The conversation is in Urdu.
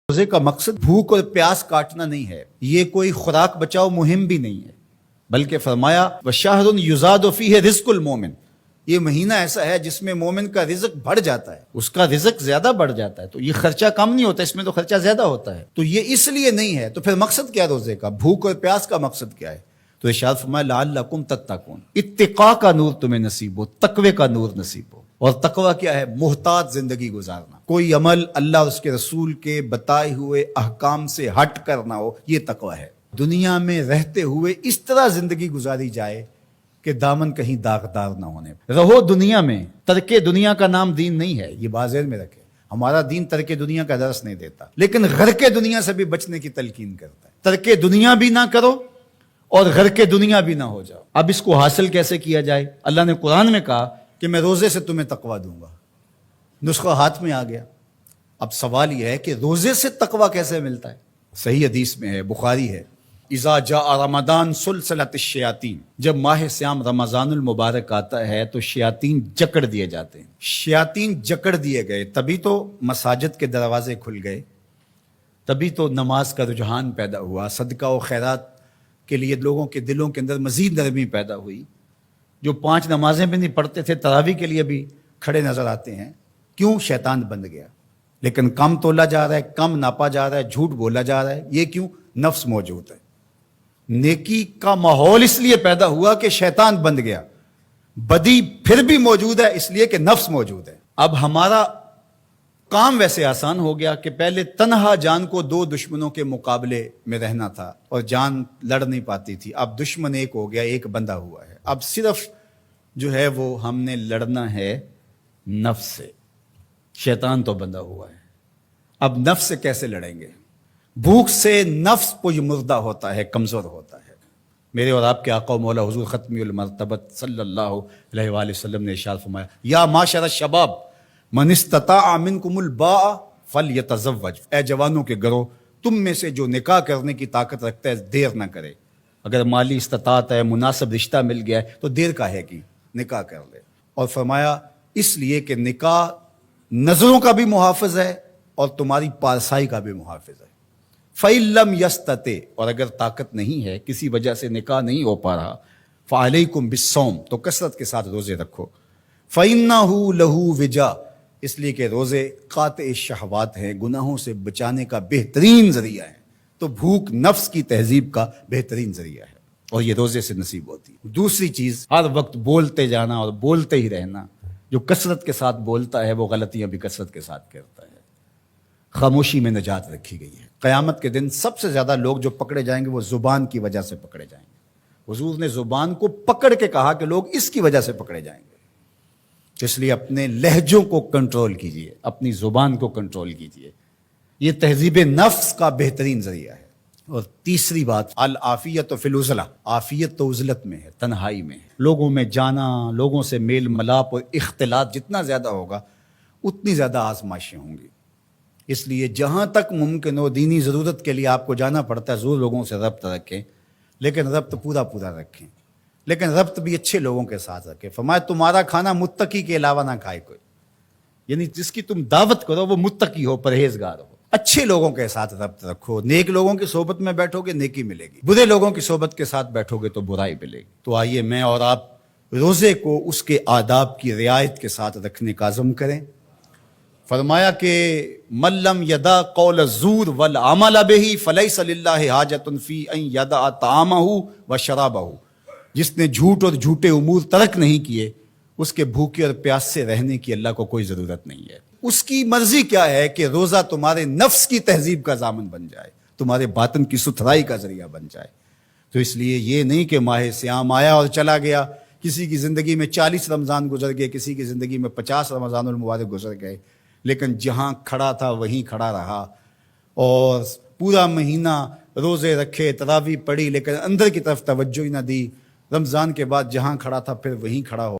روزے کا مقصد بھوک اور پیاس کاٹنا نہیں ہے، یہ کوئی خوراک بچاؤ مہم بھی نہیں ہے، بلکہ فرمایا وَشَهْرٌ يُزَادُ فِيهِ رِزْقُ الْمُؤْمِنِ، یہ مہینہ ایسا ہے جس میں مومن کا رزق بڑھ جاتا ہے، اس کا رزق زیادہ بڑھ جاتا ہے، تو یہ خرچہ کم نہیں ہوتا، اس میں تو خرچہ زیادہ ہوتا ہے، تو یہ اس لیے نہیں ہے۔ تو پھر مقصد کیا روزے کا؟ بھوک اور پیاس کا مقصد کیا ہے؟ تو ارشاد فرمایا لعلکم تتقون، اتقاء کا نور تمہیں نصیب ہو، تقوی کا نور نصیب ہو۔ اور تقوی کیا ہے؟ محتاط زندگی گزارنا، کوئی عمل اللہ اور اس کے رسول کے بتائے ہوئے احکام سے ہٹ کر نہ ہو، یہ تقوی ہے۔ دنیا میں رہتے ہوئے اس طرح زندگی گزاری جائے کہ دامن کہیں داغدار نہ ہونے۔ رہو دنیا میں، ترک دنیا کا نام دین نہیں ہے، یہ بازیر میں رکھے۔ ہمارا دین ترک دنیا کا درس نہیں دیتا، لیکن غرق دنیا سے بھی بچنے کی تلقین کرتا ہے۔ ترک دنیا بھی نہ کرو اور غرق دنیا بھی نہ ہو جاؤ۔ اب اس کو حاصل کیسے کیا جائے؟ اللہ نے قرآن میں کہا کہ میں روزے سے تمہیں تقوی دوں گا، نسخہ ہاتھ میں آ گیا۔ اب سوال یہ ہے کہ روزے سے تقوی کیسے ملتا ہے؟ صحیح حدیث میں ہے، بخاری ہے، اذا جاء رمضان سلسلت الشیاطین، جب ماہ سیام رمضان المبارک آتا ہے تو شیاطین جکڑ دیے جاتے ہیں۔ شیاطین جکڑ دیے گئے، تبھی تو مساجد کے دروازے کھل گئے، تبھی تو نماز کا رجحان پیدا ہوا، صدقہ و خیرات کے لیے لوگوں کے دلوں کے اندر مزید نرمی پیدا ہوئی۔ جو 5 نمازیں بھی نہیں پڑھتے تھے تراویح کے لیے بھی کھڑے نظر آتے ہیں۔ کیوں؟ شیطان بند گیا۔ لیکن کم تولا جا رہا ہے، کم ناپا جا رہا ہے، جھوٹ بولا جا رہا ہے، یہ کیوں؟ نفس موجود ہے۔ نیکی کا ماحول اس لیے پیدا ہوا کہ شیطان بند گیا، بدی پھر بھی موجود ہے اس لیے کہ نفس موجود ہے۔ اب ہمارا کام ویسے آسان ہو گیا کہ پہلے تنہا جان کو 2 دشمنوں کے مقابلے میں رہنا تھا اور جان لڑ نہیں پاتی تھی، اب دشمن ایک ہو گیا، ایک بندہ ہوا ہے۔ اب صرف جو ہے وہ ہم نے لڑنا ہے نفس سے، شیطان تو بندہ ہوا ہے۔ اب نفس سے کیسے لڑیں گے؟ بھوک سے نفس پج مردہ ہوتا ہے، کمزور ہوتا ہے۔ میرے اور آپ کے آقا و مولا حضور ختمی المرتبت صلی اللہ علیہ وآلہ وسلم نے ارشاد فرمایا یا معاشر الشباب من استطاع منکم الباء فلیتزوج، اے جوانوں کے گروہ، تم میں سے جو نکاح کرنے کی طاقت رکھتا ہے دیر نہ کرے۔ اگر مالی استطاعت ہے، مناسب رشتہ مل گیا ہے تو دیر کا ہے کہ نکاح کر لے۔ اور فرمایا اس لیے کہ نکاح نظروں کا بھی محافظ ہے اور تمہاری پارسائی کا بھی محافظ ہے۔ فَإِن لَمْ يَسْتَطِعْ، اور اگر طاقت نہیں ہے، کسی وجہ سے نکاح نہیں ہو پا رہا، فَعَلَيْكُمْ بِالصَّوْمِ، تو کثرت کے ساتھ روزے رکھو۔ فَإِنَّهُ لَهُ وِجَاء، اس لیے کہ روزے قاطع شہوات ہیں، گناہوں سے بچانے کا بہترین ذریعہ ہے۔ تو بھوک نفس کی تہذیب کا بہترین ذریعہ ہے اور یہ روزے سے نصیب ہوتی ہے۔ دوسری چیز، ہر وقت بولتے جانا اور بولتے ہی رہنا۔ جو کثرت کے ساتھ بولتا ہے وہ غلطیاں بھی کثرت کے ساتھ کرتا ہے۔ خاموشی میں نجات رکھی گئی ہے۔ قیامت کے دن سب سے زیادہ لوگ جو پکڑے جائیں گے وہ زبان کی وجہ سے پکڑے جائیں گے۔ حضور نے زبان کو پکڑ کے کہا کہ لوگ اس کی وجہ سے پکڑے جائیں گے، اس لیے اپنے لہجوں کو کنٹرول کیجئے، اپنی زبان کو کنٹرول کیجئے۔ یہ تہذیب نفس کا بہترین ذریعہ ہے۔ اور تیسری بات، العافیت فی العزلہ، عافیت تو عزلت میں ہے، تنہائی میں ہے۔ لوگوں میں جانا، لوگوں سے میل ملاپ اور اختلاط جتنا زیادہ ہوگا اتنی زیادہ آزمائشیں ہوں گی۔ اس لیے جہاں تک ممکن ہو دینی ضرورت کے لیے آپ کو جانا پڑتا ہے، ضرور لوگوں سے ربط رکھیں، لیکن ربط پورا رکھیں، لیکن ربط بھی اچھے لوگوں کے ساتھ رکھیں۔ فرمایا تمہارا کھانا متقی کے علاوہ نہ کھائے کوئی، یعنی جس کی تم دعوت کرو وہ متقی ہو، پرہیزگار ہو۔ اچھے لوگوں کے ساتھ ربط رکھو، نیک لوگوں کی صحبت میں بیٹھو گے نیکی ملے گی، برے لوگوں کی صحبت کے ساتھ بیٹھو گے تو برائی ملے گی۔ تو آئیے میں اور آپ روزے کو اس کے آداب کی رعایت کے ساتھ رکھنے کا عزم کریں۔ فرمایا کہ من لم یدع قول الزور والعمل به فلیس للہ حاجۃ فی ان یدع طعامہ وشرابہ، جس نے جھوٹ اور جھوٹے امور ترک نہیں کیے اس کے بھوکے اور پیاس سے رہنے کی اللہ کو کوئی ضرورت نہیں ہے۔ اس کی مرضی کیا ہے کہ روزہ تمہارے نفس کی تہذیب کا ضامن بن جائے، تمہارے باطن کی ستھرائی کا ذریعہ بن جائے۔ تو اس لیے یہ نہیں کہ ماہ سیام آیا اور چلا گیا، کسی کی زندگی میں 40 رمضان گزر گئے، کسی کی زندگی میں 50 رمضان المبارک گزر گئے، لیکن جہاں کھڑا تھا وہیں کھڑا رہا اور پورا مہینہ روزے رکھے، تراویح پڑھی، لیکن اندر کی طرف توجہ ہی نہ دی۔ رمضان کے بعد جہاں کھڑا تھا پھر وہیں کھڑا ہو